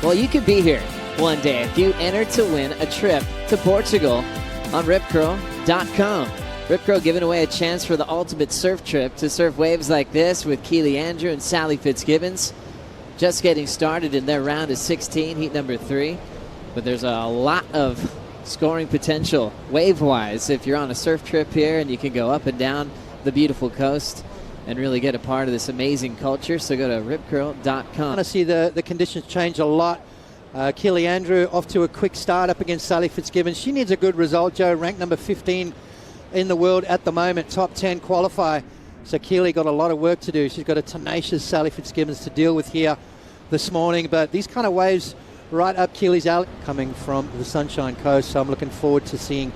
Well, you could be here one day if you enter to win a trip to Portugal on ripcurl.com. Ripcurl giving away a chance for the ultimate surf trip to surf waves like this with Keely Andrew and Sally Fitzgibbons. Just getting started in their round of 16, heat number 3. But there's a lot of scoring potential wave-wise if you're on a surf trip here, and you can go up and down the beautiful coast and really get a part of this amazing culture. So go to ripcurl.com. I want to see the conditions change a lot. Keely Andrew off to a quick start up against Sally Fitzgibbons. She needs a good result, Joe. Ranked number 15 in the world at the moment, top 10 qualify. So Keely got a lot of work to do. She's got a tenacious Sally Fitzgibbons to deal with here this morning. But these kind of waves right up Keely's alley coming from the Sunshine Coast. So I'm looking forward to seeing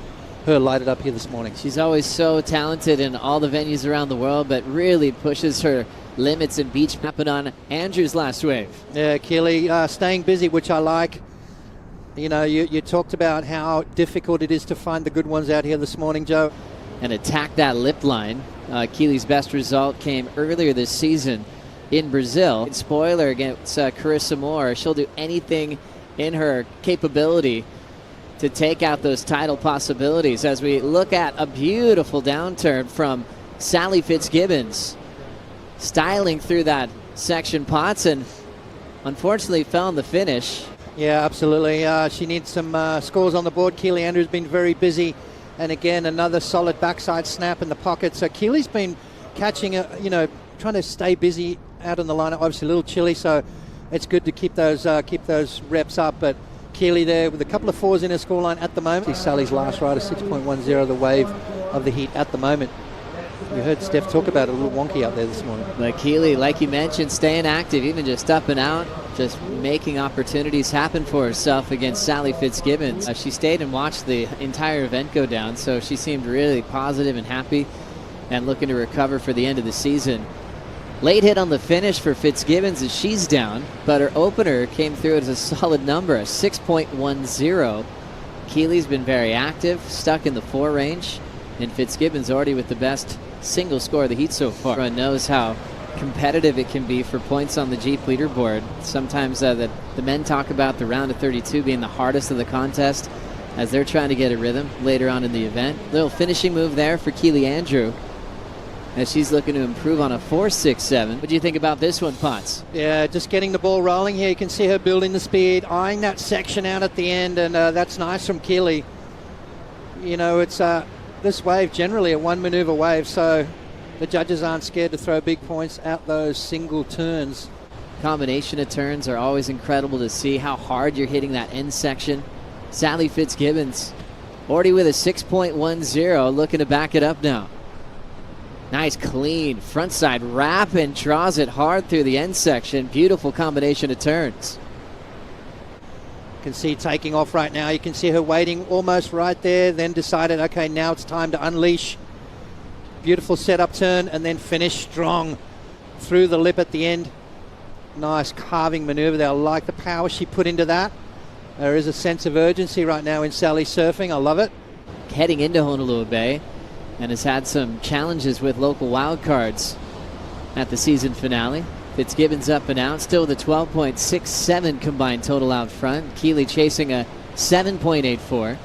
her light it up here this morning. She's always so talented in all the venues around the world, but really pushes her limits in beach. Happened on Andrew's last wave. Yeah, Keely staying busy, which I like. You know, you talked about how difficult it is to find the good ones out here this morning, Joe. And attack that lip line. Keely's best result came earlier this season in Brazil. Spoiler against Carissa Moore. She'll do anything in her capability to take out those title possibilities as we look at a beautiful downturn from Sally Fitzgibbons. Styling through that section pots and unfortunately fell in the finish. Yeah, absolutely. She needs some scores on the board. Keely Andrew's been very busy. And again, another solid backside snap in the pocket. So Keely's been catching, trying to stay busy out in the lineup. Obviously a little chilly, so it's good to keep those reps up. But Keely there with a couple of 4s in her scoreline at the moment. Sally's last ride, a 6.10, the wave of the heat at the moment. You heard Steph talk about it, a little wonky out there this morning. But Keely, like you mentioned, staying active, even just up and out, just making opportunities happen for herself against Sally Fitzgibbons. She stayed and watched the entire event go down, so she seemed really positive and happy and looking to recover for the end of the season. Late hit on the finish for Fitzgibbons as she's down, but her opener came through as a solid number, a 6.10. Keely's been very active, stuck in the 4 range, and Fitzgibbons already with the best single score of the heat so far. Everyone knows how competitive it can be for points on the Jeep leaderboard. Sometimes the men talk about the round of 32 being the hardest of the contest as they're trying to get a rhythm later on in the event. Little finishing move there for Keely Andrew as she's looking to improve on a 4.67. What do you think about this one, Potts? Yeah, just getting the ball rolling here. You can see her building the speed, eyeing that section out at the end, and that's nice from Keely. You know, it's this wave generally a 1 maneuver wave, so the judges aren't scared to throw big points out those single turns. Combination of turns are always incredible to see how hard you're hitting that end section. Sally Fitzgibbons already with a 6.10, looking to back it up now. Nice clean frontside wrap and draws it hard through the end section. Beautiful combination of turns. You can see taking off right now. You can see her waiting almost right there, then decided, okay, now it's time to unleash. Beautiful setup turn and then finish strong through the lip at the end. Nice carving maneuver there. I like the power she put into that. There is a sense of urgency right now in Sally surfing. I love it. Heading into Honolulu Bay and has had some challenges with local wildcards at the season finale. Fitzgibbons up and out, still with a 12.67 combined total out front. Keely chasing a 7.84.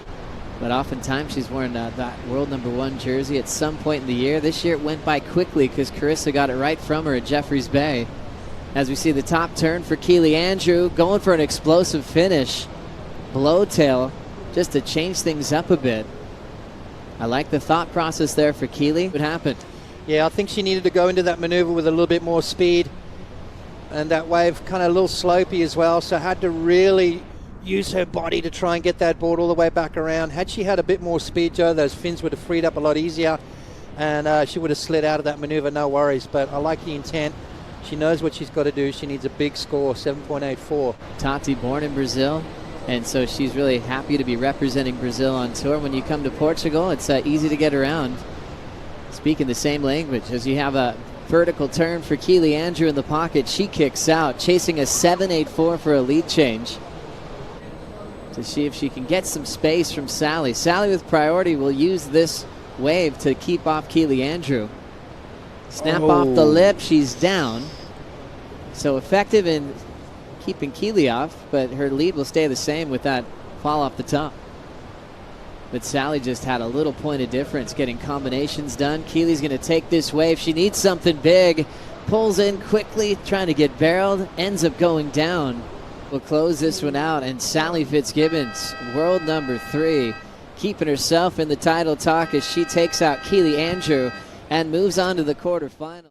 But oftentimes she's worn that world #1 jersey at some point in the year. This year it went by quickly because Carissa got it right from her at Jeffreys Bay. As we see the top turn for Keely Andrew, going for an explosive finish. Blowtail just to change things up a bit. I like the thought process there for Keely. What happened? Yeah, I think she needed to go into that maneuver with a little bit more speed. And that wave kind of a little slopey as well, so had to really use her body to try and get that board all the way back around. Had she had a bit more speed, Joe, those fins would have freed up a lot easier, and she would have slid out of that maneuver, no worries. But I like the intent. She knows what she's got to do. She needs a big score, 7.84. Tati born in Brazil, and so she's really happy to be representing Brazil on tour. When you come to Portugal, it's easy to get around. Speaking the same language, as you have a vertical turn for Keely Andrew in the pocket. She kicks out, chasing a 7.84 for a lead change to see if she can get some space from Sally. Sally with priority will use this wave to keep off Keely Andrew. Snap off the lip, she's down. So effective in keeping Keely off, but her lead will stay the same with that fall off the top. But Sally just had a little point of difference getting combinations done. Keely's going to take this wave. She needs something big. Pulls in quickly, trying to get barreled. Ends up going down. We'll close this one out. And Sally Fitzgibbons, world number 3, keeping herself in the title talk as she takes out Keely Andrew and moves on to the quarterfinal.